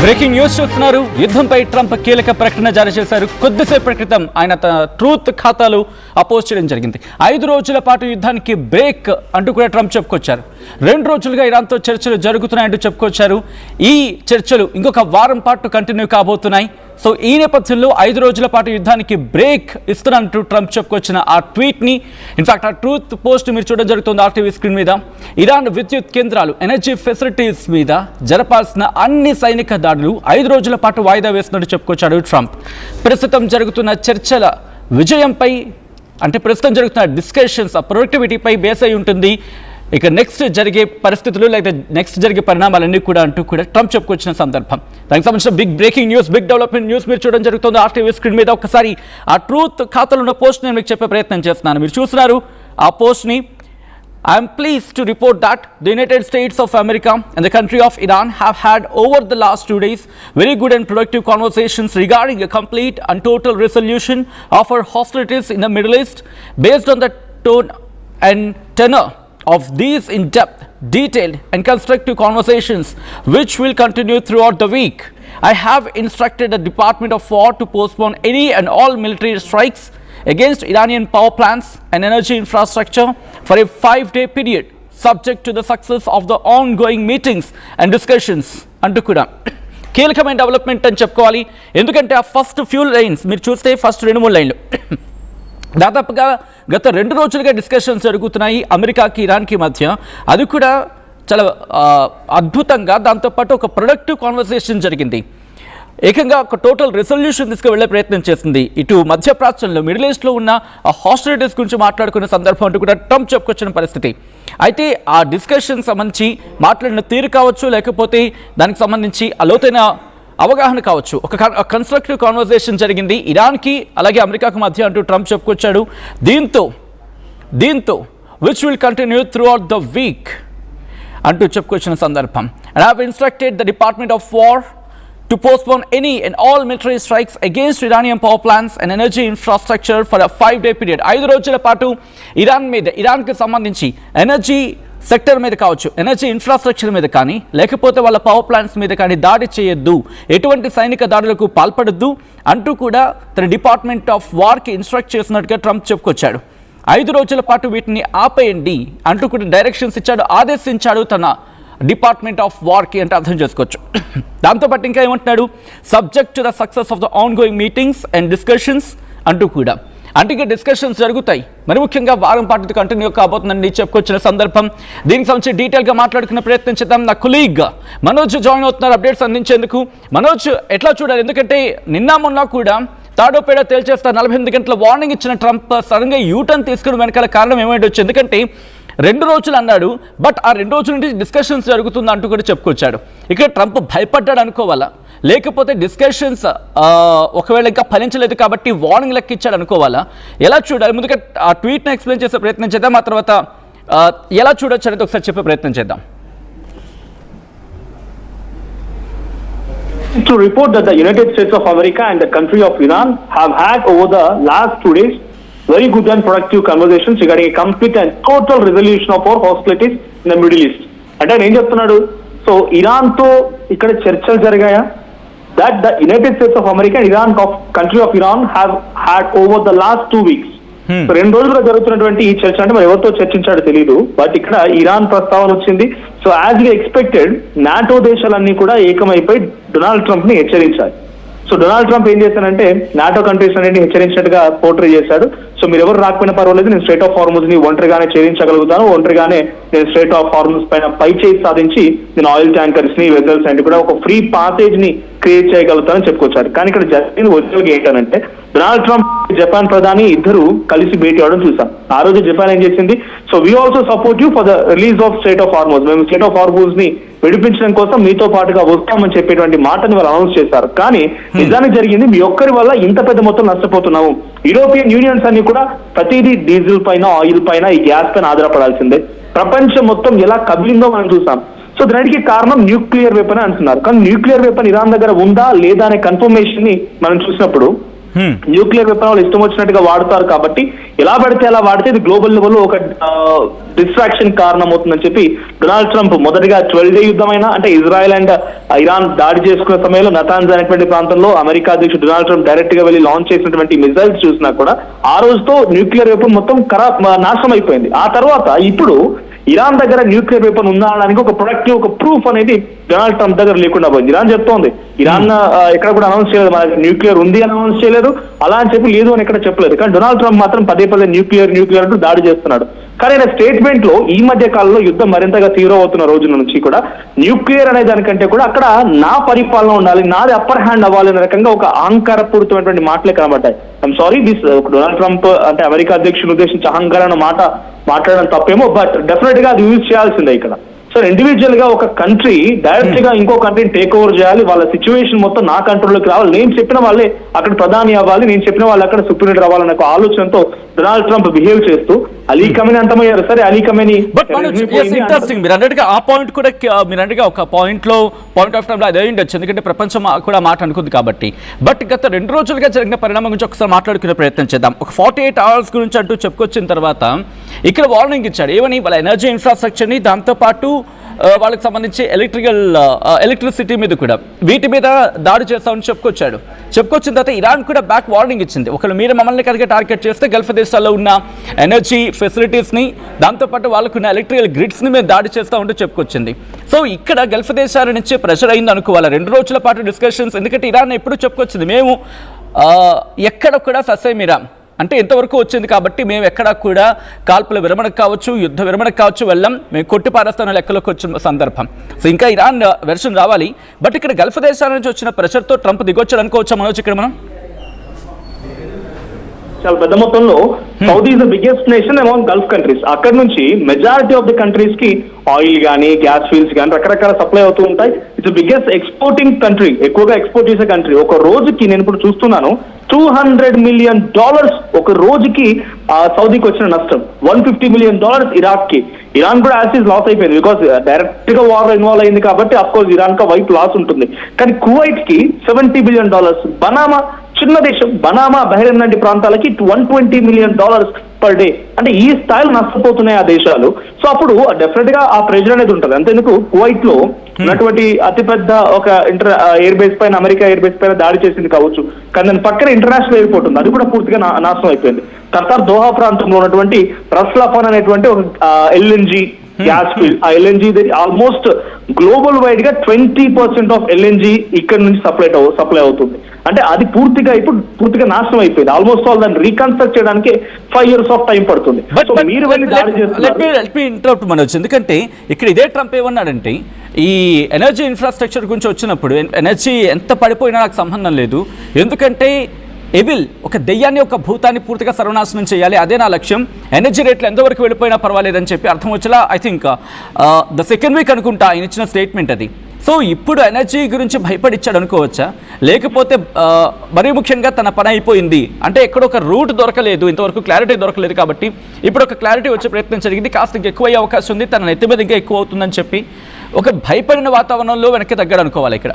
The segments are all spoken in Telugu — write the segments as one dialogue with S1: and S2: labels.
S1: బ్రేకింగ్ న్యూస్ చూస్తున్నారు. యుద్ధంపై ట్రంప్ కీలక ప్రకటన జారీ చేశారు. కొద్దిసేపటి క్రితం ఆయన తన ట్రూత్ ఖాతాలు పోస్ట్ చేయడం జరిగింది. 5 రోజుల పాటు యుద్ధానికి బ్రేక్ అంటూ కూడా ట్రంప్ చెప్పుకొచ్చారు. 2 రోజులుగా ఇరాన్తో చర్చలు జరుగుతున్నాయంటూ చెప్పుకొచ్చారు. ఈ చర్చలు ఇంకొక వారం పాటు కంటిన్యూ కాబోతున్నాయి. సో ఈ నేపథ్యంలో 5 రోజుల పాటు యుద్ధానికి బ్రేక్ ఇస్తున్నట్టు ట్రంప్ చెప్పుకొచ్చిన ఆ ట్వీట్ని, ఇన్ఫాక్ట్ ఆ ట్రూత్ పోస్ట్ మీరు చూడడం జరుగుతుంది RTV స్క్రీన్ మీద. ఇరాన్ విద్యుత్ కేంద్రాలు, ఎనర్జీ ఫెసిలిటీస్ మీద జరపాల్సిన అన్ని సైనిక దాడులు 5 రోజుల పాటు వాయిదా వేస్తున్నట్టు చెప్పుకొచ్చాడు ట్రంప్. ప్రస్తుతం జరుగుతున్న చర్చల విజయంపై, అంటే ప్రస్తుతం జరుగుతున్న డిస్కషన్స్ ఆ ప్రొడక్టివిటీపై బేస్ అయి ఉంటుంది. ఇక నెక్స్ట్ జరిగే పరిస్థితులు లేదా నెక్స్ట్ జరిగే పరిణామాలన్నీ కూడా అంటూ కూడా ట్రంప్ చెప్పుకొచ్చిన సందర్భం. దానికి సంబంధించిన big breaking news, big development news మీరు చూడడం జరుగుతుంది RTV స్క్రీన్ మీద. ఒకసారి ఆ ట్రూత్ ఖాతాలో ఉన్న పోస్ట్ నేను మీకు చెప్పే ప్రయత్నం చేస్తున్నాను. మీరు చూస్తున్నారు ఆ పోస్ట్ని. I am pleased to report that the United States of America and the country of Iran have had over the last 2 days very good and productive conversations regarding a complete and total resolution of our hostilities in the Middle East based on the tone and tenor of these in-depth, detailed and constructive conversations which will continue throughout the week. I have instructed the Department of War to postpone any and all military strikes against Iranian power plants and energy infrastructure for a 5-day period subject to the success of the ongoing meetings and discussions. అంటూ కూడా కీలకమైన డెవలప్మెంట్ అని చెప్పుకోవాలి. ఎందుకంటే ఆ ఫస్ట్ ఫ్యూ లైన్స్ మీరు చూస్తే ఫస్ట్ 2-3 లైన్లు దాదాపుగా గత 2 రోజులుగా డిస్కషన్స్ జరుగుతున్నాయి అమెరికాకి ఇరాన్కి మధ్య. అది కూడా చాలా అద్భుతంగా, దాంతోపాటు ఒక ప్రొడక్టివ్ కాన్వర్సేషన్ జరిగింది. ఏకంగా ఒక టోటల్ రెజల్యూషన్ తీసుకువెళ్లే ప్రయత్నం చేసింది. ఇటు మధ్యప్రాచ్యంలో మిడిల్ ఈస్ట్లో ఉన్న ఆ హాస్టిలిటీస్ గురించి మాట్లాడుకునే సందర్భం అంటూ కూడా ట్రంప్ చెప్పుకొచ్చిన పరిస్థితి. అయితే ఆ డిస్కషన్ సంబంధించి మాట్లాడిన తీరు కావచ్చు, లేకపోతే దానికి సంబంధించి లోతైన అవగాహన కావచ్చు, ఒక కన్స్ట్రక్టివ్ కాన్వర్సేషన్ జరిగింది ఇరాన్కి అలాగే అమెరికాకు మధ్య అంటూ ట్రంప్ చెప్పుకొచ్చాడు. దీంతో which will continue through out the week అంటూ చెప్పుకొచ్చిన సందర్భం. And have instructed the department of war to postpone any and all military strikes against Iranian power plants and energy infrastructure for a 5-day period. 5 రోజుల పాటు ఇరాన్కి సంబంధించి ఎనర్జీ సెక్టర్ మీద కావచ్చు, ఎనర్జీ ఇన్ఫ్రాస్ట్రక్చర్ మీద కానీ, లేకపోతే వాళ్ళ పవర్ ప్లాంట్స్ మీద కానీ దాడి చేయొద్దు, ఎటువంటి సైనిక దాడులకు పాల్పడొద్దు అంటూ కూడా తన డిపార్ట్మెంట్ ఆఫ్ వార్కి ఇన్స్ట్రక్ట్ చేసినట్టుగా ట్రంప్ చెప్పుకొచ్చాడు. 5 రోజుల పాటు వీటిని ఆపేయండి అంటూ కూడా డైరెక్షన్స్ ఇచ్చాడు, ఆదేశించాడు తన డిపార్ట్మెంట్ ఆఫ్ వార్కి అంటే అర్థం చేసుకోవచ్చు. దాంతోపాటు ఇంకా ఏమంటున్నాడు, subject to the success of the on going meetings and discussions అంటూ కూడా. అంటే ఇంకా డిస్కషన్స్ జరుగుతాయి, మరి ముఖ్యంగా వారం పాటు కంటిన్యూ కాబోతుందని చెప్పుకొచ్చిన సందర్భం. దీనికి సంబంధించి డీటెయిల్గా మాట్లాడుకునే ప్రయత్నం చేద్దాం. నా కొలీగ్ మనోజ్ జాయిన్ అవుతున్నారు అప్డేట్స్ అందించేందుకు. మనోజ్, ఎట్లా చూడాలి? ఎందుకంటే నిన్న మొన్న కూడా తాడోపేడ తేల్చేస్తారు 48 గంటల వార్నింగ్ ఇచ్చిన ట్రంప్ సడన్గా యూటర్న్ తీసుకుని వెనకాల కారణం ఏమైండొచ్చు? ఎందుకంటే 2 రోజులు అన్నాడు, బట్ ఆ 2 రోజుల నుంచి డిస్కషన్స్ జరుగుతుంది అంటూ కూడా చెప్పుకొచ్చాడు. ఇక్కడ ట్రంప్ భయపడ్డాడు అనుకోవాలా, లేకపోతే డిస్కషన్స్ ఒకవేళ ఇంకా ఫలించలేదు కాబట్టి వార్నింగ్ లెక్క ఇచ్చాడు అనుకోవాలా? ఎలా చూడాలి? ముందుగా ఆ ట్వీట్ని ఎక్స్ప్లెయిన్ చేసే ప్రయత్నం చేద్దాం, ఆ తర్వాత ఎలా చూడొచ్చు అనేది ఒకసారి చెప్పే ప్రయత్నం చేద్దాం.
S2: To report that the United States of America and the country of Iran have had over the last 2 days very good and productive conversations regarding a complete and total resolution of our hostilities in the Middle East. అంటే ఏం చెప్తున్నాడు? సో ఇరాన్ తో ఇక్కడ చర్చలు జరిగాయా? that the United States of America and Iran country of Iran have had over the last 2 weeks. So 2 రోజులుగా జరుగుతున్నటువంటి ఈ చర్చ అంటే మరి ఎవరితో చర్చించాడో తెలియదు, బట్ ఇక్కడ ఇరాన్ ప్రస్తావన వచ్చింది. So as we expected NATO దేశాలన్నీ కూడా ఏకమైపోయి డొనాల్డ్ ట్రంప్ ని హెచ్చరించాయి. సో డొనాల్డ్ ట్రంప్ ఏం చేశానంటే నాటో కంట్రీస్ అన్నింటినీ హెచ్చరించినట్టుగా పోర్ట్రే చేశాడు. సో మీరు ఎవరు రాకపోయినా పర్వాలేదు, నేను స్ట్రైట్ ఆఫ్ హార్మూజ్ ని ఒంటరిగానే ఛేదించగలుగుతాను, ఒంటరిగానే నేను స్ట్రైట్ ఆఫ్ హార్మూజ్ పైన పై చేయి సాధించి నేను ఆయిల్ ట్యాంకర్స్ ని, వెజల్స్ అంటే కూడా ఒక ఫ్రీ పాసేజ్ ని క్రియేట్ చేయగలుగుతానని చెప్పుకొచ్చారు. కానీ ఇక్కడ జరిగింది ఒరిజినల్ గా ఏంటంటే డొనాల్డ్ ట్రంప్ జపాన్ ప్రధాని ఇద్దరు కలిసి భేటీ అవడం చూసాం. ఆ రోజు జపాన్ ఏం చేసింది, so we also support you for the release of straight of Hormuz, మేము స్ట్రైట్ ఆఫ్ హార్మూజ్ ని విడిపించడం కోసం మీతో పాటుగా వస్తామని చెప్పేటువంటి మాటని వాళ్ళు అనౌన్స్ చేశారు. కానీ నిజానికి జరిగింది, మీ ఒక్కరి వల్ల ఇంత పెద్ద మొత్తం నష్టపోతున్నాము. యూరోపియన్ యూనియన్స్ అన్ని కూడా ప్రతిదీ డీజిల్ పైన, ఆయిల్ పైన, ఈ గ్యాస్ పైన ఆధారపడాల్సిందే. ప్రపంచం మొత్తం ఎలా కదిలిందో మనం చూసాం. సో దానికి కారణం న్యూక్లియర్ వెపన్ అంటున్నారు. కానీ న్యూక్లియర్ వెపన్ ఇరాన్ దగ్గర ఉందా లేదా అనే కన్ఫర్మేషన్ ని మనం చూసినప్పుడు న్యూక్లియర్ వెపన్ వాళ్ళు ఇష్టం వచ్చినట్టుగా వాడుతారు కాబట్టి ఎలా పడితే అలా వాడితే ఇది గ్లోబల్ లెవెల్లో ఒక డిస్ట్రాక్షన్ కారణం అవుతుందని చెప్పి డొనాల్డ్ ట్రంప్ మొదటిగా 12 డే యుద్ధమైనా అంటే ఇజ్రాయెల్ అండ్ ఇరాన్ దాడి చేసుకున్న సమయంలో నతాన్స్ అనేటువంటి ప్రాంతంలో అమెరికా అధ్యక్షుడు డొనాల్డ్ ట్రంప్ డైరెక్ట్ గా వెళ్ళి లాంచ్ చేసినటువంటి మిసైల్స్ చూసినా కూడా ఆ రోజుతో న్యూక్లియర్ వెపన్ మొత్తం నాశనం అయిపోయింది. ఆ తర్వాత ఇప్పుడు ఇరాన్ దగ్గర న్యూక్లియర్ వెపన్ ఉందా అనడానికి ఒక ప్రొడక్టివ్ ఒక ప్రూఫ్ అనేది డొనాల్డ్ ట్రంప్ దగ్గర లేకుండా పోయింది. ఇరాన్ చెప్తోంది, ఇరాన్ ఎక్కడ కూడా అనౌన్స్ చేయలేదు మనకి న్యూక్లియర్ ఉంది అని అనౌన్స్ చేయలేదు, అలా అని చెప్పి లేదు అని ఎక్కడ చెప్పలేదు. కానీ డొనాల్డ్ ట్రంప్ మాత్రం పదే న్యూక్లియర్ అంటూ దాడి చేస్తున్నాడు. కానీ ఆయన స్టేట్మెంట్ లో ఈ మధ్య కాలంలో యుద్ధం మరింతగా తీవ్రమవుతున్న రోజుల నుంచి కూడా న్యూక్లియర్ అనే దానికంటే కూడా అక్కడ నా పరిపాలన ఉండాలి, నాది అప్పర్ హ్యాండ్ అవ్వాలి అనే రకంగా ఒక అహంకారపూరితమైనటువంటి మాటలే కనబడ్డాయి. I'm sorry this Donald Trump అంటే అమెరికా అధ్యక్షుని ఉద్దేశించి అహంకారం మాట్లాడడం తప్పేమో, బట్ డెఫినెట్ గా అది యూజ్ చేయాల్సిందే ఇక్కడ. సో ఇండివిజువల్ గా ఒక కంట్రీ డైరెక్ట్ గా ఇంకో కంట్రీని టేక్ ఓవర్ చేయాలి, వాళ్ళ సిచ్యువేషన్ మొత్తం నా కంట్రోల్లోకి రావాలి, నేను చెప్పిన వాళ్ళే అక్కడ ప్రధాని అవ్వాలి, నేను చెప్పిన వాళ్ళు అక్కడ సుప్రీం లీడర్ అవ్వాలనే ఒక ఆలోచనతో డొనాల్డ్ ట్రంప్ బిహేవ్ చేస్తూ అలీ ఖమేనీ అంతమయ్యారు. సరే అలీ ఖమేనీ
S1: ఇంట్రెస్టింగ్ మీరు అన్నట్టుగా ఆ పాయింట్ కూడా మీరు అన్నట్టుగా ఒక పాయింట్ ఆఫ్ టైంలో అదే ఉండొచ్చు, ఎందుకంటే ప్రపంచం కూడా మాట అనుకుంది కాబట్టి. బట్ గత 2 రోజులుగా జరిగిన పరిణామం గురించి ఒకసారి మాట్లాడుకునే ప్రయత్నం చేద్దాం. ఒక 48 అవర్స్ గురించి అంటూ చెప్పుకొచ్చిన తర్వాత ఇక్కడ వార్నింగ్ ఇచ్చాడు. ఏమని? వాళ్ళ ఎనర్జీ ఇన్ఫ్రాస్ట్రక్చర్ని, దాంతోపాటు వాళ్ళకి సంబంధించి ఎలక్ట్రిసిటీ మీద కూడా వీటి మీద దాడి చేస్తామని చెప్పుకొచ్చిన తర్వాత ఇరాన్ కూడా బ్యాక్ వార్నింగ్ ఇచ్చింది. ఒకళ్ళు మీరు మమ్మల్ని కనుక టార్గెట్ చేస్తే గల్ఫ్ దేశాల్లో ఉన్న ఎనర్జీ ఫెసిలిటీస్ని, దాంతోపాటు వాళ్ళకున్న ఎలక్ట్రికల్ గ్రిడ్స్ని మీద దాడి చేస్తూ ఉంటూ చెప్పుకొచ్చింది. సో ఇక్కడ గల్ఫ్ దేశాల నుంచి ప్రెషర్ అయింది అనుకోవాలి 2 రోజుల పాటు డిస్కషన్స్. ఎందుకంటే ఇరాన్ ఎప్పుడు చెప్పుకొచ్చింది మేము ఎక్కడ కూడా ససేమిరా అంటే ఎంతవరకు వచ్చింది కాబట్టి మేము ఎక్కడా కూడా కాల్పుల విరమణకు కావచ్చు, యుద్ధ విరమణకు కావచ్చు వెళ్ళాం, మేము కొట్టిపారేస్తాన లెక్కలోకి వచ్చిన సందర్భం. సో ఇంకా ఇరాన్ వెర్షన్ రావాలి. బట్ ఇక్కడ గల్ఫ్ దేశాల నుంచి వచ్చిన ప్రెషర్తో ట్రంప్ దిగొచ్చాడు అనుకోవచ్చా మనోజ్? ఇక్కడ మనం
S2: చాలా పెద్ద మొత్తంలో Saudi is the biggest nation among Gulf countries. అక్కడ నుంచి మెజారిటీ ఆఫ్ ది కంట్రీస్ కి ఆయిల్ కానీ గ్యాస్ ఫీల్డ్స్ కానీ రకరకాల సప్లై అవుతూ ఉంటాయి. ఇట్స్ బిగ్గెస్ట్ ఎక్స్పోర్టింగ్ కంట్రీ, ఎక్కువగా ఎక్స్పోర్ట్ చేసే కంట్రీ. ఒక రోజుకి నేను ఇప్పుడు చూస్తున్నాను $200 million ఒక రోజుకి సౌదీకి వచ్చిన నష్టం, $150 million ఇరాక్ కి. ఇరాన్ కూడా యాసిడ్ లాస్ అయిపోయింది బికాస్ డైరెక్ట్ గా వార్ ఇన్వాల్వ్ అయింది కాబట్టి అఫ్ కోర్స్ ఇరాన్ కా వైపు లాస్ ఉంటుంది. కానీ కువైట్ కి $70 billion, బనామా చిన్న దేశం బనామా, బహ్రెయిన్ లాంటి ప్రాంతాలకి $120 million పర్ డే. అంటే ఈ స్థాయిలో నష్టపోతున్నాయి ఆ దేశాలు. సో అప్పుడు డెఫినెట్ గా ఆ ప్రెజర్ అనేది ఉంటుంది. అంతేందుకు కువైట్ లో ఉన్నటువంటి అతిపెద్ద ఒక ఎయిర్ బేస్ పైన, అమెరికా ఎయిర్ బేస్ పైన దాడి చేసింది కావచ్చు, కానీ దాని పక్కన ఇంటర్నేషనల్ ఎయిర్పోర్ట్ ఉంది, అది కూడా పూర్తిగా నాశనం అయిపోయింది. ఖతార్ దోహా ప్రాంతంలో ఉన్నటువంటి రస్ లఫాన్ అనేటువంటి ఒక ఎల్ఎన్జీ గ్యాస్ ఫీల్డ్, ఆ ఎల్ఎన్జీ ఆల్మోస్ట్ గ్లోబల్ వైడ్ గా 20% ఆఫ్ ఎల్ఎన్జీ ఇక్కడ నుంచి సప్లై అవుతుంది. అంటే అది పూర్తిగా నాశనం అయిపోయింది. ఆల్మోస్ట్ ఆల్ దాన్ని రీకన్స్ట్రక్ట్ చేయడానికి 5 years ఆఫ్ టైం పడుతుంది. మీరు వెళ్ళి దాడి
S1: చేస్తున్నారు మనోజ్, ఎందుకంటే ఇక్కడ ఇదే ట్రంప్ ఏమన్నాడంటే ఈ ఎనర్జీ ఇన్ఫ్రాస్ట్రక్చర్ గురించి వచ్చినప్పుడు ఎనర్జీ ఎంత పడిపోయినా నాకు సంబంధం లేదు, ఎందుకంటే ఎవిల్ ఒక దెయ్యాన్ని, ఒక భూతాన్ని పూర్తిగా సర్వనాశనం చేయాలి, అదే నా లక్ష్యం, ఎనర్జీ రేట్లు ఎంతవరకు వెళ్ళిపోయినా పర్వాలేదని చెప్పి అర్థం వచ్చేలా I think the second week అనుకుంటా ఆయన ఇచ్చిన స్టేట్మెంట్ అది. సో ఇప్పుడు ఎనర్జీ గురించి భయపడిచ్చాడు అనుకోవచ్చా, లేకపోతే మరీ ముఖ్యంగా తన పని అయిపోయింది అంటే ఎక్కడ ఒక రూట్ దొరకలేదు, ఇంతవరకు క్లారిటీ దొరకలేదు కాబట్టి ఇప్పుడు ఒక క్లారిటీ వచ్చే ప్రయత్నం జరిగింది, కాస్త ఎక్కువ అయ్యే అవకాశం ఉంది, తన నెత్తి మీద ఇంకా ఎక్కువ అవుతుందని చెప్పి ఒక భయపడిన వాతావరణంలో వెనక్కి తగ్గాడు అనుకోవాలి ఇక్కడ?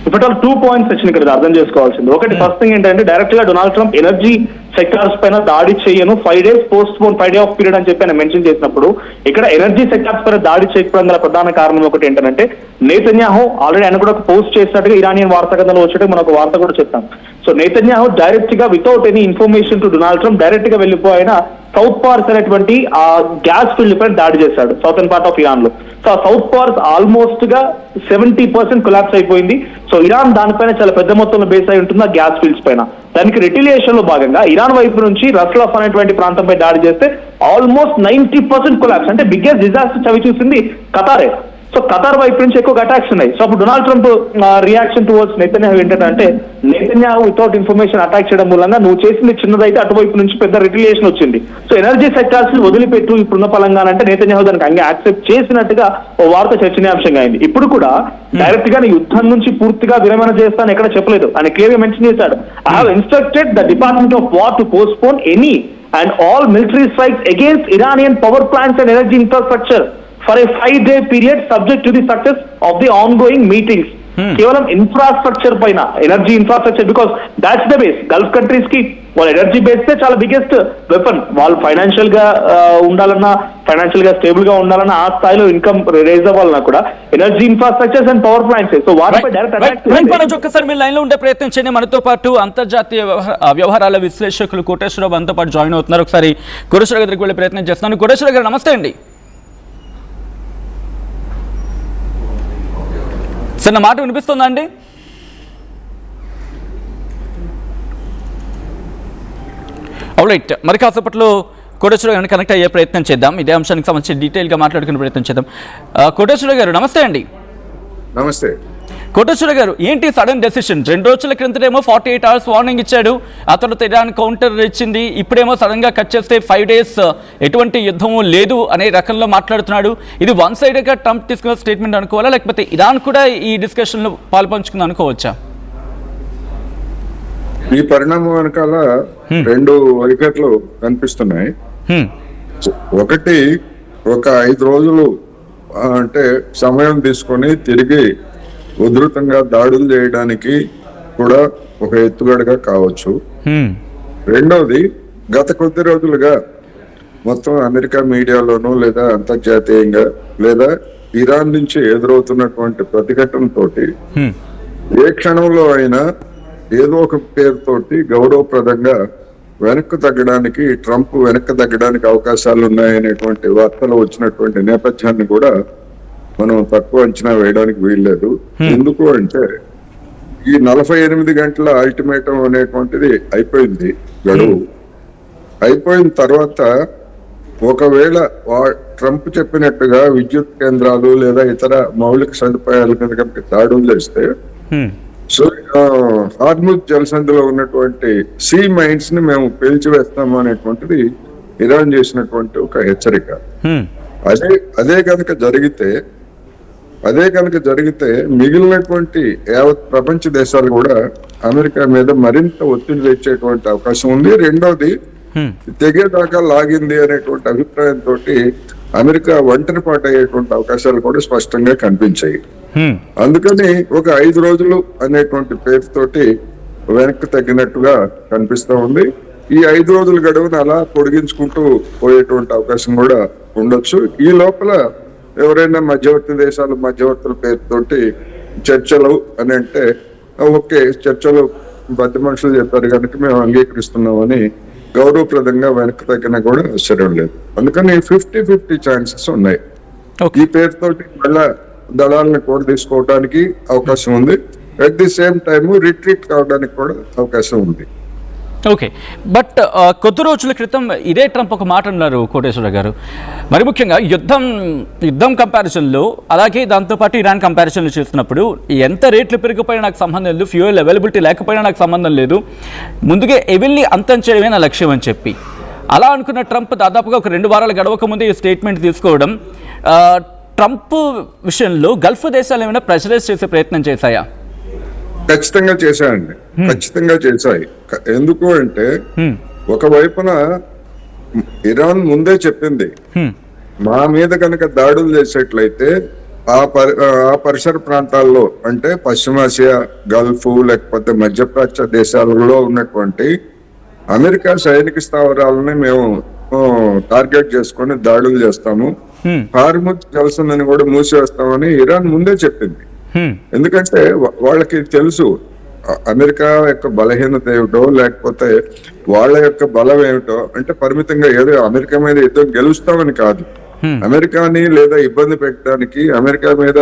S2: ఇప్పుడు 2 points వచ్చిన ఇక్కడ అర్థం చేసుకోవాల్సింది. ఒకటి, ఫస్ట్ థింగ్ ఏంటంటే డైరెక్ట్ గా డొనాల్డ్ ట్రంప్ ఎనర్జీ సెక్టార్స్ పైన దాడి చేయను, 5 days post phone, 5 day of period అని చెప్పి ఆయన మెన్షన్ చేసినప్పుడు ఇక్కడ ఎనర్జీ సెక్టార్స్ పైన దాడి చేయకపోవడం గల ప్రధాన కారణం ఒకటి ఏంటంటే నేతన్యాహు ఆల్రెడీ ఆయన కూడా పోస్ట్ చేసినట్టుగా ఇరానియన్ వార్తా కథలో వచ్చేట్టు మనం ఒక వార్త కూడా చెప్తాం. సో నేతన్యాహు డైరెక్ట్ గా without any information to Donald Trump direct గా వెళ్ళిపోయిన సౌత్ పార్స్ అనేటువంటి ఆ గ్యాస్ ఫీల్డ్ పైన దాడి చేశాడు సౌతర్న్ పార్ట్ ఆఫ్ ఇరాన్ లో. సో ఆ సౌత్ పార్స్ ఆల్మోస్ట్ గా 70% కొలాప్స్ అయిపోయింది. సో ఇరాన్ దానిపైన చాలా పెద్ద మొత్తంలో బేస్ అయి ఉంటుంది ఆ గ్యాస్ ఫీల్డ్స్ పైన. దానికి రిటిలియేషన్ లో భాగంగా ఇరాన్ వైపు నుంచి రస్లఫ్ అనేటువంటి ప్రాంతంపై దాడి చేస్తే ఆల్మోస్ట్ 90% కొలాప్స్. అంటే బిగ్గెస్ట్ డిజాస్టర్ చవి చూసింది ఖతారే. సో ఖతార్ వైపు నుంచి ఎక్కువ అటాక్స్ ఉన్నాయి. సో అప్పుడు Donald Trump reaction towards Netanyahu ఏంటంటే నెతన్యాహు వితౌట్ ఇన్ఫర్మేషన్ అటాక్ చేయడం మూలంగా నువ్వు చేసింది చిన్నదైతే అటువైపు నుంచి పెద్ద రిటిలియేషన్ వచ్చింది. సో ఎనర్జీ సెక్టార్స్ వదిలిపెట్టు ఇప్పుడున్న పలంగా అంటే నెతన్యాహు దానికి అంగే యాక్సెప్ట్ చేసినట్టుగా ఓ వార్త చర్చనీయాంశంగా అయింది. ఇప్పుడు కూడా డైరెక్ట్ గా యుద్ధం నుంచి పూర్తిగా విరమణ చేస్తాను ఎక్కడ చెప్పలేదు, ఆయన క్లియర్ గా మెన్షన్ చేశాడు. I have instructed the department of war to postpone any and all military strikes against Iranian power plants and energy infrastructure for a 5-day period subject to the success of the ongoing meetings. కేవలం ఇన్ఫ్రాస్ట్రక్చర్ పైన, energy infrastructure, because that's the base. Gulf countries కి వాళ్ళ ఎనర్జీ బేస్ చాలా బిగ్గెస్ట్ వెపన్. వాళ్ళు ఫైనాన్షియల్ గా ఉండాలన్నా, ఫైనాన్షియల్ గా స్టేబుల్ గా ఉండాలన్నా, ఆ స్థాయిలో ఇన్కమ్ రేజ్ అవ్వాలన్నా కూడా energy infrastructures and power plants. So వాటిపై డైరెక్ట్ అటాక్.
S1: ఒక్కసారి మీరు లైన్ లో ఉండే ప్రయత్నం చేయండి. మనతో పాటు అంతర్జాతీయ వ్యవహారాల విశ్లేషకులు కోటేశ్వరరావు మనతో పాటు జాయిన్ అవుతున్నారు. ఒకసారి కోటేశ్వర గారికి వెళ్ళే ప్రయత్నం చేస్తున్నాను. కోటేశ్వర గారు నమస్తే అండి. సార్, నా మాట వినిపిస్తుందా అండి? రైట్, మరి కాసేపట్లో కోటేశ్వర గారిని కనెక్ట్ అయ్యే ప్రయత్నం చేద్దాం. ఇదే అంశానికి సంబంధించి డీటెయిల్గా మాట్లాడుకునే ప్రయత్నం చేద్దాం. కోటేశ్వర గారు నమస్తే అండి.
S3: నమస్తే
S1: కోటేశ్వర గారు, ఏంటి సడన్ డెసిషన్? 2 రోజుల క్రిందటేమో 48 hours వార్నింగ్ ఇచ్చాడు, ఆ తర్వాత ఇరాన్ కౌంటర్ ఇచ్చింది. ఇప్పుడేమో సడన్గా కట్ చేస్తే 5 days ఎటువంటి యుద్ధము లేదు అనే రకంలో మాట్లాడుతున్నాడు. ఇది వన్ సైడ్గా ట్రంప్ తీసుకున్న స్టేట్మెంట్ అనుకోవాలా, లేకపోతే ఇరాన్ కూడా ఈ డిస్కషన్లో పాల్పంచుకుంది అనుకోవచ్చా?
S3: ఈ పరిణామం వెనకాల 2 వైఖరులు కనిపిస్తున్నాయి. ఒకటి, ఒక 5 రోజులు అంటే సమయం తీసుకొని తిరిగి ఉధృతంగా దాడులు చేయడానికి కూడా ఒక ఎత్తుగడగా కావచ్చు. రెండవది, గత కొద్ది రోజులుగా మొత్తం అమెరికా మీడియాలోనూ లేదా అంతర్జాతీయంగా లేదా ఇరాన్ నుంచి ఎదురవుతున్నటువంటి ప్రతిఘటనతోటి ఏ క్షణంలో అయినా ఏదో ఒక పేరుతోటి గౌరవప్రదంగా వెనక్కు తగ్గడానికి, ట్రంప్ వెనక్కి తగ్గడానికి అవకాశాలు ఉన్నాయనేటువంటి వార్తలు వచ్చినటువంటి నేపథ్యాన్ని కూడా మనం తక్కువ అంచనా వేయడానికి వీల్లేదు. ఎందుకు అంటే ఈ 48 గంటల అల్టిమేటం అనేటువంటిది అయిపోయింది, గడువు అయిపోయిన తర్వాత ఒకవేళ ట్రంప్ చెప్పినట్టుగా విద్యుత్ కేంద్రాలు లేదా ఇతర మౌలిక సదుపాయాల మీద కనుక దాడులు చేస్తే సో హార్ముజ్ జలసంధిలో ఉన్నటువంటి సీ మైన్స్ ని మేము పేల్చివేస్తాము అనేటువంటిది ఇరాన్ చేసినటువంటి ఒక హెచ్చరిక. అదే కనుక జరిగితే మిగిలినటువంటి యావత్ ప్రపంచ దేశాలు కూడా అమెరికా మీద మరింత ఒత్తిడి తెచ్చేటువంటి అవకాశం ఉంది. రెండోది, తెగేదాకా లాగింది అనేటువంటి అభిప్రాయంతో అమెరికా ఒంటరి పాటు అయ్యేటువంటి అవకాశాలు కూడా స్పష్టంగా కనిపించాయి. అందుకని ఒక 5 రోజులు అనేటువంటి పేరుతోటి వెనక్కి తగ్గినట్టుగా కనిపిస్తా ఉంది. ఈ 5 రోజుల గడువును అలా పొడిగించుకుంటూ పోయేటువంటి అవకాశం కూడా ఉండొచ్చు. ఈ లోపల ఎవరైనా మధ్యవర్తుల పేరుతోటి చర్చలు అని అంటే ఓకే, చర్చలు పెద్ద మనుషులు చెప్పారు కనుక మేము అంగీకరిస్తున్నామని గౌరవప్రదంగా వెనక్కి తగ్గినా కూడా ఆశ్చర్యం లేదు. అందుకని 50-50 ఛాన్సెస్ ఉన్నాయి. ఈ పేరుతోటి మళ్ళా దళాలను కూడా తీసుకోవడానికి అవకాశం ఉంది. At the same time retreat కావడానికి కూడా అవకాశం ఉంది.
S1: ఓకే, బట్ కొద్ది రోజుల క్రితం ఇదే ట్రంప్ ఒక మాట అన్నారు కోటేశ్వర గారు. మరి ముఖ్యంగా యుద్ధం కంపారిజన్లో, అలాగే దాంతోపాటు ఇరాన్ కంపారిజన్లు చేస్తున్నప్పుడు ఎంత రేట్లు పెరిగిపోయినా నాకు సంబంధం లేదు, ఫ్యూయల్ అవైలబిలిటీ లేకపోయినా నాకు సంబంధం లేదు, ముందుగా ఎవరిని అంతం చేయడమే నా లక్ష్యం అని చెప్పి అలా అనుకున్న ట్రంప్ దాదాపుగా ఒక 2 వారాలు గడవక ముందే ఈ స్టేట్మెంట్ తీసుకోవడం, ట్రంప్ విషయంలో గల్ఫ్ దేశాలు ఏమైనా ప్రెషరైజ్ చేసే ప్రయత్నం చేశాయా?
S3: ఖచ్చితంగా చేశాయి. ఎందుకు అంటే ఒకవైపున ఇరాన్ ముందే చెప్పింది, మా మీద కనుక దాడులు చేసేట్లయితే ఆ పరిసర ప్రాంతాల్లో అంటే పశ్చిమాసియా, గల్ఫ్ లేకపోతే మధ్యప్రాచ్య దేశాలలో ఉన్నటువంటి అమెరికా సైనిక స్థావరాలని మేము టార్గెట్ చేసుకొని దాడులు చేస్తాము, హార్ముజ్ జలసంధిని కూడా మూసివేస్తామని ఇరాన్ ముందే చెప్పింది. ఎందుకంటే వాళ్ళకి తెలుసు అమెరికా యొక్క బలహీనత ఏమిటో, లేకపోతే వాళ్ళ యొక్క బలం ఏమిటో. అంటే పరిమితంగా ఏదో అమెరికా మీద యుద్ధం గెలుస్తామని కాదు, అమెరికాని లేదా ఇబ్బంది పెట్టడానికి, అమెరికా మీద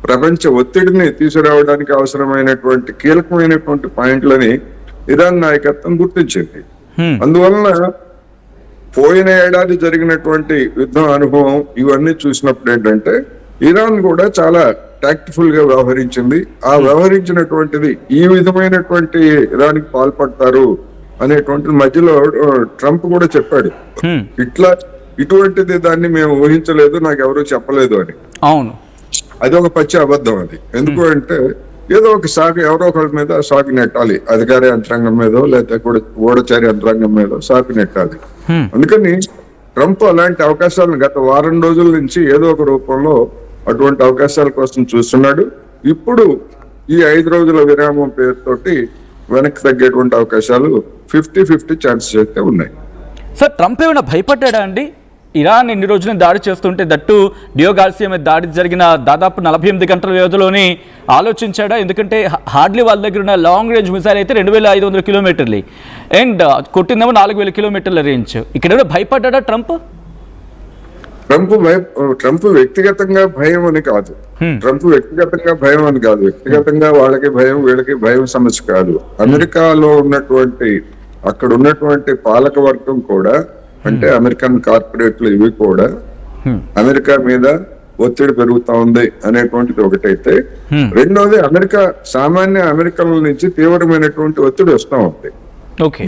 S3: ప్రపంచ ఒత్తిడిని తీసుకురావడానికి అవసరమైనటువంటి కీలకమైనటువంటి పాయింట్లని ఇరాన్ నాయకత్వం గుర్తించింది. అందువలన పోయిన ఏడాది జరిగినటువంటి యుద్ధం అనుభవం ఇవన్నీ చూసినప్పుడు ఏంటంటే ఇరాన్ కూడా చాలా టాక్టిఫుల్ గా వ్యవహరించింది. ఆ వ్యవహరించినటువంటిది ఈ విధమైనటువంటి ఇరాన్కి పాల్పడతారు అనేటువంటి మధ్యలో ట్రంప్ కూడా చెప్పాడు, ఇటువంటిది దాన్ని మేము ఊహించలేదు, నాకు ఎవరు చెప్పలేదు అని.
S1: అవును,
S3: అది ఒక పచ్చి అబద్ధం. అది ఎందుకు అంటే ఏదో ఒక సాగు ఎవరో ఒకరి మీద సాగు నెట్టాలి, అధికార యంత్రాంగం మీదో లేదా గూఢచారి యంత్రాంగం మీదో సాగు నెట్టాలి. అందుకని ట్రంప్ అలాంటి అవకాశాలను గత వారం రోజుల నుంచి ఏదో ఒక రూపంలో అటువంటి అవకాశాల కోసం చూస్తున్నాడు. ఇప్పుడు ఈ 5 రోజుల విరామం పేరుతోటి వెనక్కి తగ్గేటువంటి అవకాశాలు 50-50 ఛాన్సెస్ అయితే ఉన్నాయి.
S1: సార్ ట్రంప్ ఏమైనా భయపడ్డా అండి? ఇరాన్ ఎన్ని రోజులు దాడి చేస్తుంటే దట్టు డియో గార్సియా మీద దాడి జరిగిన దాదాపు 48 గంటల వ్యవధిలోనే ఆలోచించాడా? ఎందుకంటే హార్డ్లీ వాళ్ళ దగ్గర ఉన్న లాంగ్ రేంజ్ మిసైల్ అయితే 2500 కిలోమీటర్లు అండ్ కొట్టిందేమో 4000 కిలోమీటర్ల రేంజ్. ఇక్కడ భయపడ్డా ట్రంప్?
S3: ట్రంప్ వ్యక్తిగతంగా భయం అని కాదు. వ్యక్తిగతంగా వాళ్ళకి భయం, వీళ్ళకి భయం సమస్య కాదు. అమెరికాలో ఉన్నటువంటి అక్కడ ఉన్నటువంటి పాలక వర్గం కూడా, అంటే అమెరికన్ కార్పొరేట్లు ఇవి కూడా అమెరికా మీద ఒత్తిడి పెరుగుతా ఉంది అనేటువంటిది ఒకటైతే, రెండోది సామాన్య అమెరికన్ల నుంచి తీవ్రమైనటువంటి ఒత్తిడి వస్తూ ఉంది.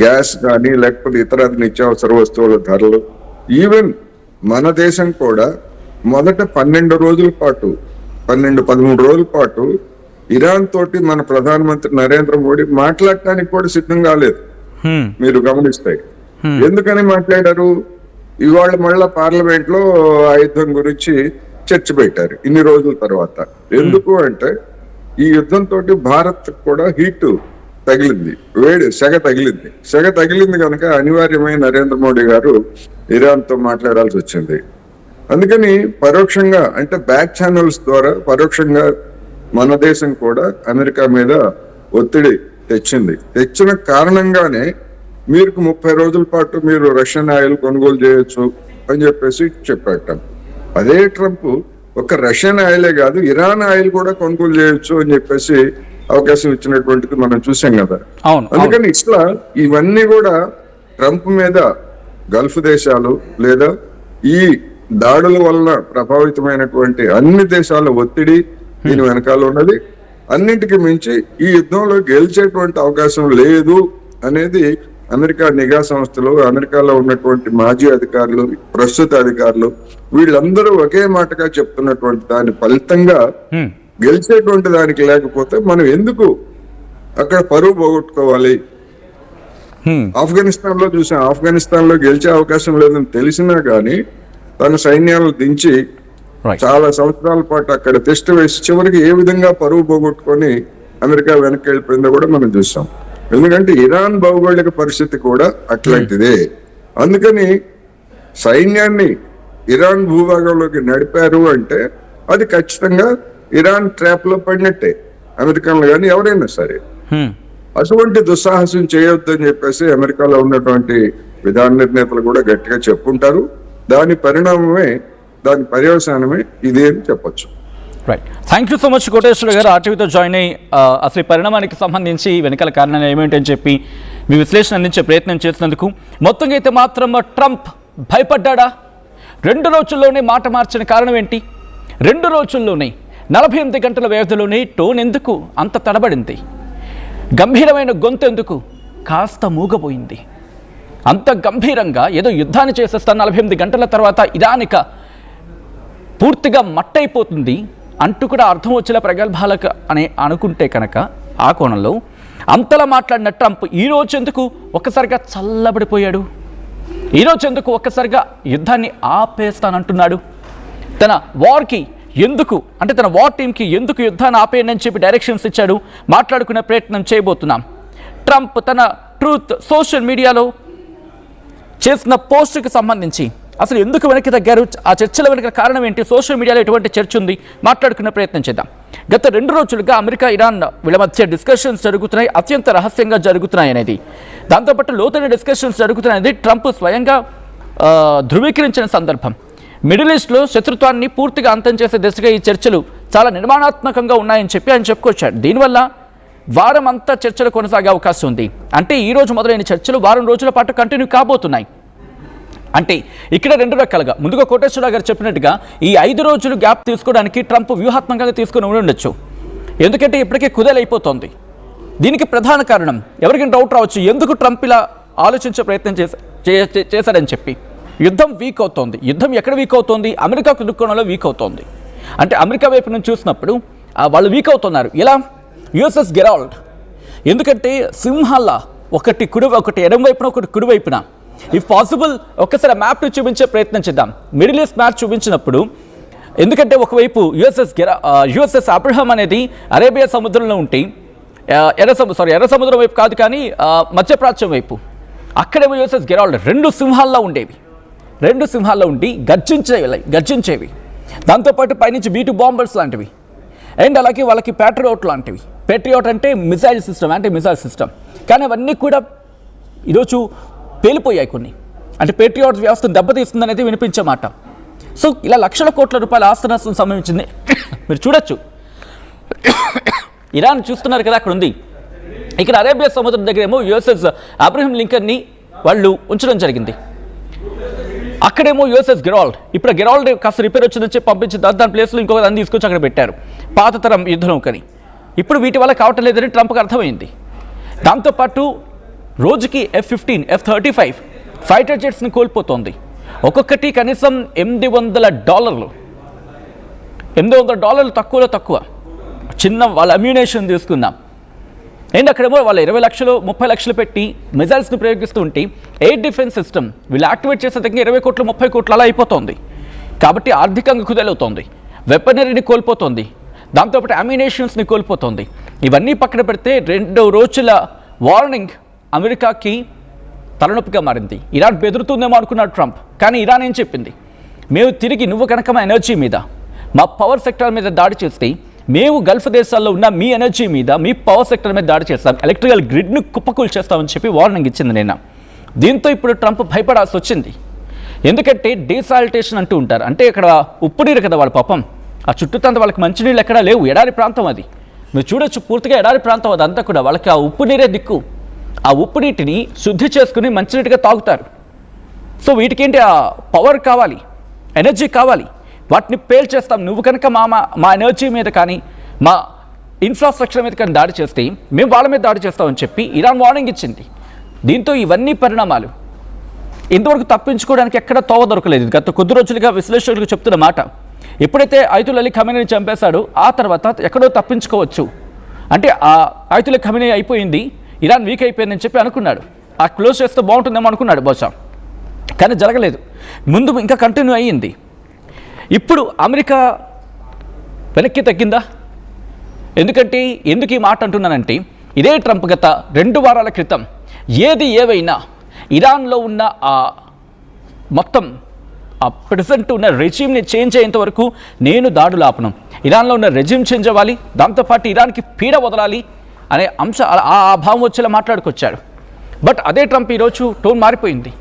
S3: గ్యాస్ కానీ లేకపోతే ఇతర నిత్యావసర వస్తువుల ధరలు, ఈవెన్ మన దేశం కూడా మొదట 13 రోజుల పాటు ఇరాన్ తోటి మన ప్రధానమంత్రి నరేంద్ర మోడీ మాట్లాడటానికి కూడా సిద్ధం కాలేదు. మీరు గమనిస్తే ఎందుకని మాట్లాడారు? ఇవాళ మళ్ళా పార్లమెంట్ లో ఆ యుద్ధం గురించి చర్చ పెట్టారు ఇన్ని రోజుల తర్వాత. ఎందుకు అంటే ఈ యుద్ధంతో భారత్ కూడా హీట్ తగిలింది, సెగ తగిలింది కనుక అనివార్యమైన నరేంద్ర మోడీ గారు ఇరాన్ తో మాట్లాడాల్సి వచ్చింది. అందుకని పరోక్షంగా, అంటే బ్యాక్ ఛానల్స్ ద్వారా పరోక్షంగా మన దేశం కూడా అమెరికా మీద ఒత్తిడి తెచ్చిన కారణంగానే మీరు 30 రోజుల పాటు మీరు రష్యన్ ఆయిల్ కొనుగోలు చేయొచ్చు అని చెప్పేసి చెప్పాట. అదే ట్రంప్ ఒక రష్యన్ ఆయిలే కాదు, ఇరాన్ ఆయిల్ కూడా కొనుగోలు చేయొచ్చు అని చెప్పేసి అవకాశం ఇచ్చినటువంటిది మనం చూసాం కదా. అందుకని ఇట్లా ఇవన్నీ కూడా ట్రంప్ మీద గల్ఫ్ దేశాలు లేదా ఈ దాడుల వలన ప్రభావితమైనటువంటి అన్ని దేశాల ఒత్తిడి దీని వెనకాల ఉన్నది. అన్నింటికి మించి ఈ యుద్ధంలో గెలిచేటువంటి అవకాశం లేదు అనేది అమెరికా నిఘా సంస్థలు, అమెరికాలో ఉన్నటువంటి మాజీ అధికారులు, ప్రస్తుత అధికారులు వీళ్ళందరూ ఒకే మాటగా చెప్తున్నటువంటి దాని ఫలితంగా గెలిచేటువంటి దానికి లేకపోతే మనం ఎందుకు అక్కడ పరువు పోగొట్టుకోవాలి? ఆఫ్ఘనిస్తాన్ లో గెలిచే అవకాశం లేదని తెలిసినా గానీ తన సైన్యాలను దించి చాలా సంవత్సరాల పాటు అక్కడ టెస్ట్ వేసి చివరికి ఏ విధంగా పరువు పోగొట్టుకొని అమెరికా వెనక్కి వెళ్ళిపోయిందో కూడా మనం చూసాం. ఎందుకంటే ఇరాన్ భౌగోళిక పరిస్థితి కూడా అట్లాంటిదే. అందుకని సైన్యాన్ని ఇరాన్ భూభాగంలోకి నడిపారు అంటే అది ఖచ్చితంగా ఇరాన్ ట్రాప్ లో పడినట్టే, అమెరికన్లు కానీ ఎవరైనా సరే. అటువంటి దుస్సాహసం చేయొద్దని చెప్పేసి అమెరికాలో ఉన్నటువంటి విధాన నిర్ణేతలు కూడా గట్టిగా చెప్పుంటారు. దాని పర్యవసానమే ఇదే అని చెప్పొచ్చు.
S1: Right, thank you so much Koteswara గారు ఆర్టీవీతో జాయిన్ అయ్యి అసలు పరిణామానికి సంబంధించి వెనకాల కారణాలు ఏమేంటని చెప్పి మీ విశ్లేషణ అందించే ప్రయత్నం చేసినందుకు. మొత్తంగా అయితే మాత్రం ట్రంప్ భయపడ్డా? 2 రోజుల్లోనే మాట మార్చిన కారణం ఏంటి? 2 రోజుల్లోనే 48 గంటల వ్యవధిలోనే టోన్ ఎందుకు అంత తడబడింది? గంభీరమైన గొంతు ఎందుకు కాస్త మూగపోయింది? అంత గంభీరంగా ఏదో యుద్ధాన్ని చేసేస్తా 48 గంటల తర్వాత ఇరానిక పూర్తిగా మట్టయిపోతుంది అంటూ కూడా అర్థం వచ్చేలా ప్రగల్భాలకు అని అనుకుంటే కనుక ఆ కోణంలో అంతలా మాట్లాడిన ట్రంప్ ఈరోజు ఎందుకు ఒక్కసారిగా చల్లబడిపోయాడు? ఈరోజు ఎందుకు ఒక్కసారిగా యుద్ధాన్ని ఆపేస్తానంటున్నాడు? తన వార్కి ఎందుకు, అంటే తన వార్ టీంకి ఎందుకు యుద్ధాన్ని ఆపేయండి అని చెప్పి డైరెక్షన్స్ ఇచ్చాడు? మాట్లాడుకునే ప్రయత్నం చేయబోతున్నాం. ట్రంప్ తన ట్రూత్ సోషల్ మీడియాలో చేసిన పోస్టుకి సంబంధించి అసలు ఎందుకు వెనక్కి తగ్గారు, ఆ చర్చల వెనక కారణం ఏంటి, సోషల్ మీడియాలో ఎటువంటి చర్చ ఉంది, మాట్లాడుకునే ప్రయత్నం చేద్దాం. గత 2 రోజులుగా అమెరికా ఇరాన్ వీళ్ళ మధ్య డిస్కషన్స్ జరుగుతున్నాయి, అత్యంత రహస్యంగా జరుగుతున్నాయి అనేది. దాంతోపాటు లోతైన డిస్కషన్స్ జరుగుతున్నాయనేది ట్రంప్ స్వయంగా ధృవీకరించిన సందర్భం. మిడిల్ ఈస్ట్లో శత్రుత్వాన్ని పూర్తిగా అంతం చేసే దిశగా ఈ చర్చలు చాలా నిర్మాణాత్మకంగా ఉన్నాయని చెప్పి ఆయన చెప్పుకొచ్చాడు. దీనివల్ల వారం అంతా చర్చలు కొనసాగే అవకాశం ఉంది. అంటే ఈ రోజు మొదలైన చర్చలు వారం రోజుల పాటు కంటిన్యూ కాబోతున్నాయి. అంటే ఇక్కడ 2 రకాలుగా, ముందుగా కోటేశ్వరరావు గారు చెప్పినట్టుగా ఈ 5 రోజులు గ్యాప్ తీసుకోవడానికి ట్రంప్ వ్యూహాత్మకంగా తీసుకుని ఉండొచ్చు. ఎందుకంటే ఇప్పటికే కుదేలైపోతోంది. దీనికి ప్రధాన కారణం ఎవరికైనా డౌట్ రావచ్చు, ఎందుకు ట్రంప్ ఇలా ఆలోచించే ప్రయత్నం చేశాడని చెప్పి. యుద్ధం వీక్ అవుతోంది. యుద్ధం ఎక్కడ వీక్ అవుతోంది? అమెరికాకు దృక్కోణంలో వీక్ అవుతోంది. అంటే అమెరికా వైపు నుంచి చూసినప్పుడు వాళ్ళు వీక్ అవుతున్నారు. ఎలా? USS Gerald. ఎందుకంటే సింహాల్లా ఒకటి ఎడం వైపున ఒకటి కుడివైపున. ఇఫ్ పాసిబుల్ ఒక్కసారి మ్యాప్ని చూపించే ప్రయత్నం చేద్దాం. మిడిల్ ఈస్ట్ మ్యాప్ చూపించినప్పుడు ఎందుకంటే ఒకవైపు యుఎస్ఎస్ అబ్రహం అనేది అరేబియా సముద్రంలో ఉంటే ఎర్ర సముద్రం వైపు కాదు కానీ మధ్యప్రాచ్యం వైపు అక్కడేమో యుఎస్ఎస్ గెరాల్డ్ రెండు సింహాల్లో ఉండి గర్జించేవి. దాంతోపాటు పైనుంచి B2 బాంబర్స్ లాంటివి అండ్ అలాగే వాళ్ళకి ప్యాట్రియాట్ లాంటివి. ప్యాట్రియాట్ అంటే మిసైల్ సిస్టమ్. కానీ అవన్నీ కూడా ఈరోజు పేలిపోయాయి కొన్ని. అంటే పేట్రియాట్ వ్యవస్థను దెబ్బతీస్తుంది అనేది వినిపించే మాట. సో ఇలా లక్షల కోట్ల రూపాయల ఆస్తి నష్టం సంభవించింది. మీరు చూడొచ్చు, ఇరాన్ చూస్తున్నారు కదా, అక్కడ ఉంది. ఇక్కడ అరేబియా సముద్రం దగ్గర ఏమో యుఎస్ఎస్ అబ్రహం లింకన్ని వాళ్ళు ఉంచడం జరిగింది. అక్కడేమో యుఎస్ఎస్ గెరాల్డ్. ఇప్పుడు గెరాల్డ్ కాస్త రిపేర్ వచ్చిందని చెప్పి పంపించిన దాని ప్లేస్లో ఇంకొక దాన్ని తీసుకొచ్చి అక్కడ పెట్టారు, పాత తరం యుద్ధ నౌకని. ఇప్పుడు వీటి వల్ల కావటం లేదని ట్రంప్కి అర్థమైంది. దాంతోపాటు రోజుకి F-15, F-35 ఫైటర్ జెట్స్ని కోల్పోతోంది. ఒక్కొక్కటి కనీసం $800 తక్కువ చిన్న వాళ్ళ అమ్యునేషన్ తీసుకుందాం. అండ్ అక్కడేమో వాళ్ళు 20 లక్షలు 30 లక్షలు పెట్టి మిజైల్స్ని ప్రయోగిస్తూ ఉంటే ఎయిర్ డిఫెన్స్ సిస్టమ్ వీళ్ళు యాక్టివేట్ చేసే దగ్గర 20 కోట్లు 30 కోట్లు అలా అయిపోతుంది. కాబట్టి ఆర్థికంగా కుదేలవుతోంది, వెపనరీని కోల్పోతుంది, దాంతోపాటు అమ్యునేషన్స్ని కోల్పోతుంది. ఇవన్నీ పక్కన పెడితే 2 రోజుల వార్నింగ్ అమెరికాకి తలనొప్పిగా మారింది. ఇరాన్ బెదురుతుందేమో అనుకున్నాడు ట్రంప్. కానీ ఇరాన్ ఏం చెప్పింది, మేము తిరిగి నువ్వు కనుక మా ఎనర్జీ మీద, మా పవర్ సెక్టర్ మీద దాడి చేస్తే మేము గల్ఫ్ దేశాల్లో ఉన్న మీ ఎనర్జీ మీద, మీ పవర్ సెక్టర్ మీద దాడి చేస్తాం, ఎలక్ట్రికల్ గ్రిడ్ను కుప్పకూలు చేస్తామని చెప్పి వార్నింగ్ ఇచ్చింది నిన్న. దీంతో ఇప్పుడు ట్రంప్ భయపడాల్సి వచ్చింది. ఎందుకంటే డీసాలిటేషన్ అంటూ ఉంటారు. అంటే ఇక్కడ ఉప్పు నీరు కదా వాళ్ళ పాపం, ఆ చుట్టూతంత వాళ్ళకి మంచినీళ్ళు ఎక్కడా లేవు, ఎడారి ప్రాంతం అది. మీరు చూడొచ్చు, పూర్తిగా ఎడారి ప్రాంతం అదంతా కూడా. వాళ్ళకి ఆ ఉప్పు నీరే దిక్కు. ఆ ఉప్పు నీటిని శుద్ధి చేసుకుని మంచినీటిగా తాగుతారు. సో వీటికేంటి, ఆ పవర్ కావాలి, ఎనర్జీ కావాలి, వాటిని పేల్చేస్తాం. నువ్వు కనుక మా ఎనర్జీ మీద కానీ మా ఇన్ఫ్రాస్ట్రక్చర్ మీద కానీ దాడి చేస్తే మేము వాళ్ళ మీద దాడి చేస్తామని చెప్పి ఇరాన్ వార్నింగ్ ఇచ్చింది. దీంతో ఇవన్నీ పరిణామాలు ఇంతవరకు తప్పించుకోవడానికి ఎక్కడ తోవ దొరకలేదు. గత కొద్ది రోజులుగా విశ్లేషకులకు చెప్తున్న మాట, ఎప్పుడైతే అయతుల్ అలీ ఖమేనీని చంపేశాడో ఆ తర్వాత ఎక్కడో తప్పించుకోవచ్చు. అంటే ఆ అయతుల్ అలీ ఖమేనీ అయిపోయింది, ఇరాన్ వీక్ అయిపోయిందని చెప్పి అనుకున్నాడు. ఆ క్లోజ్ చేస్తే బాగుంటుందేమో అనుకున్నాడు బహుశా, కానీ జరగలేదు. ముందు ఇంకా కంటిన్యూ అయ్యింది. ఇప్పుడు అమెరికా వెనక్కి తగ్గిందా? ఎందుకు ఈ మాట అంటున్నానంటే, ఇదే ట్రంప్ గత 2 వారాల క్రితం ఏది ఏవైనా ఇరాన్లో ఉన్న ఆ మొత్తం ఆ ప్రెసెంట్ ఉన్న రెజ్యూమ్ని చేంజ్ అయ్యేంత వరకు నేను దాడులు ఆపను, ఇరాన్లో ఉన్న రెజ్యూమ్ చేంజ్ అవ్వాలి, దాంతోపాటు ఇరాన్కి పీడ వదలాలి అనే అంశం ఆ భావం వచ్చేలా మాట్లాడుకొచ్చాడు. బట్ అదే ట్రంప్ ఈరోజు టోన్ మారిపోయింది.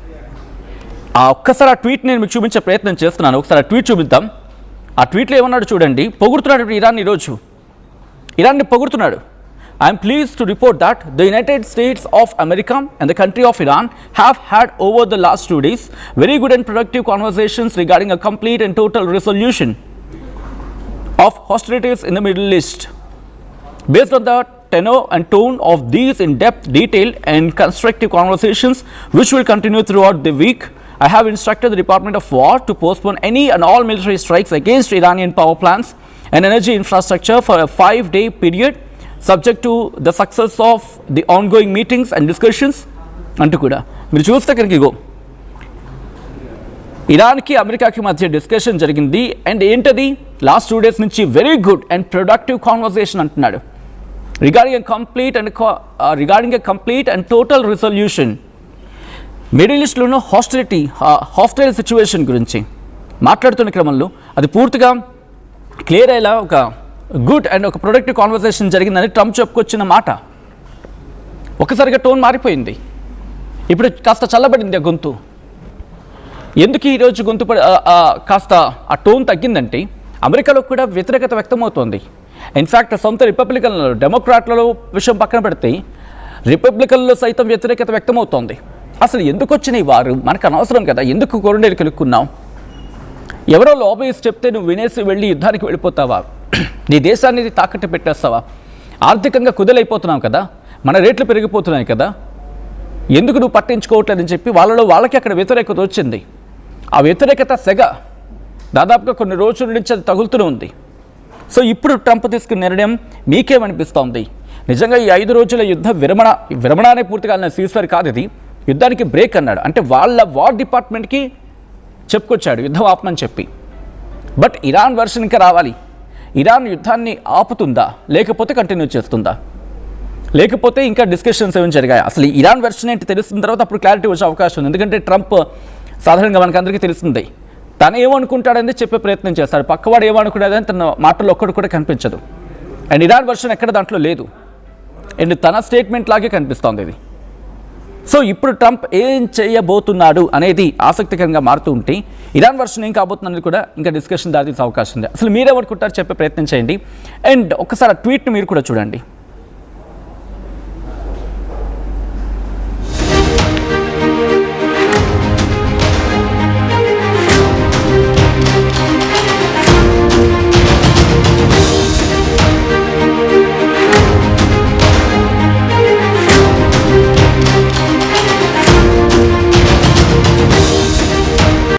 S1: ఒక్కసారి ఆ ట్వీట్ నేను మీకు చూపించే ప్రయత్నం చేస్తున్నాను. ఒకసారి ఆ ట్వీట్ చూపిద్దాం. ఆ ట్వీట్లో ఏమన్నాడు చూడండి. పొగుడుతున్నాడు ఇరాన్, ఈరోజు ఇరాన్ని పొగుడుతున్నాడు. I'm pleased to report that the United States of America and the country of Iran have had over the last 2 days very good and productive conversations regarding a complete and total resolution of hostilities in the Middle East. Based on the tenor and tone of these in-depth, detailed and constructive conversations which will continue throughout the week, I have instructed the Department of War to postpone any and all military strikes against Iranian power plants and energy infrastructure for a 5-day period, subject to the success of the ongoing meetings and discussions. అంటూ కూడా మీరు చూస్తే కనుక ఇగో ఇరాన్కి అమెరికాకి మధ్య డిస్కషన్ జరిగింది. అండ్ ఏంటది, లాస్ట్ 2 days నుంచి very good and productive conversation అంటున్నాడు. regarding a complete and total resolution. Middle ఈస్ట్లోనూ హాస్టైల్ సిచ్యువేషన్ గురించి మాట్లాడుతున్న క్రమంలో అది పూర్తిగా క్లియర్ అయ్యేలా ఒక గుడ్ అండ్ ఒక ప్రొడక్టివ్ కాన్వర్సేషన్ జరిగిందని ట్రంప్ చెప్పుకొచ్చిన మాట. ఒకసారిగా టోన్ మారిపోయింది. ఇప్పుడు కాస్త చల్లబడింది ఆ గొంతు. ఎందుకు ఈరోజు గొంతు కాస్త ఆ టోన్ తగ్గిందంటే, అమెరికాలో కూడా వ్యతిరేకత వ్యక్తమవుతోంది. ఇన్ఫ్యాక్ట్ సొంత రిపబ్లికన్లలో, డెమోక్రాట్లలో విషయం పక్కన పెడితే రిపబ్లికన్లో సైతం వ్యతిరేకత వ్యక్తమవుతోంది. అసలు ఎందుకు వచ్చినాయి వారు, మనకు అనవసరం కదా, ఎందుకు కొరండేలు కలుక్కున్నాం? ఎవరో లాబీయిస్ట్ చెప్తే నువ్వు వినేసి వెళ్ళి యుద్ధానికి వెళ్ళిపోతావా? నీ దేశాన్ని తాకట్టు పెట్టేస్తావా? ఆర్థికంగా కుదలైపోతున్నావు కదా, మన రేట్లు పెరిగిపోతున్నాయి కదా, ఎందుకు నువ్వు పట్టించుకోవట్లేదని చెప్పి వాళ్ళకి అక్కడ వ్యతిరేకత వచ్చింది. ఆ వ్యతిరేకత సెగ దాదాపుగా కొన్ని రోజుల నుంచి అది తగులుతూనే ఉంది. సో ఇప్పుడు ట్రంప్ తీసుకున్న నిర్ణయం మీకేమనిపిస్తోంది? నిజంగా ఈ 5 రోజుల యుద్ధ విరమణనే పూర్తిగా సీజ్ఫైర్ కాదు, ఇది యుద్ధానికి బ్రేక్ అన్నాడు. అంటే వాళ్ళ వార్ డిపార్ట్మెంట్కి చెప్పుకొచ్చాడు యుద్ధం ఆపమని చెప్పి. బట్ ఇరాన్ వర్షన్ ఇంకా రావాలి. ఇరాన్ యుద్ధాన్ని ఆపుతుందా లేకపోతే కంటిన్యూ చేస్తుందా, లేకపోతే ఇంకా డిస్కషన్స్ ఏమైనా జరిగాయి? అసలు ఇరాన్ వెర్షన్ ఏంటి తెలుస్తున్న తర్వాత అప్పుడు క్లారిటీ వచ్చే అవకాశం ఉంది. ఎందుకంటే ట్రంప్ సాధారణంగా మనకు అందరికీ తెలిసిందే, తను ఏమనుకుంటాడని చెప్పే ప్రయత్నం చేస్తాడు, పక్కవాడు ఏమనుకునేదని తన మాటల్లో ఒక్కడు కూడా కనిపించదు. అండ్ ఇరాన్ వెర్షన్ ఎక్కడ దాంట్లో లేదు, అండ్ తన స్టేట్మెంట్ లాగే కనిపిస్తోంది ఇది. సో ఇప్పుడు ట్రంప్ ఏం చేయబోతున్నాడు అనేది ఆసక్తికరంగా మారుతూ ఉంటే ఇరాన్ వర్షన్ ఏం కాబోతున్నది కూడా ఇంకా డిస్కషన్ దాల్చే అవకాశం ఉంది. అసలు మీరేమనుకుంటారు చెప్పే ప్రయత్నం చేయండి. అండ్ ఒకసారి ఆ ట్వీట్ని మీరు కూడా చూడండి.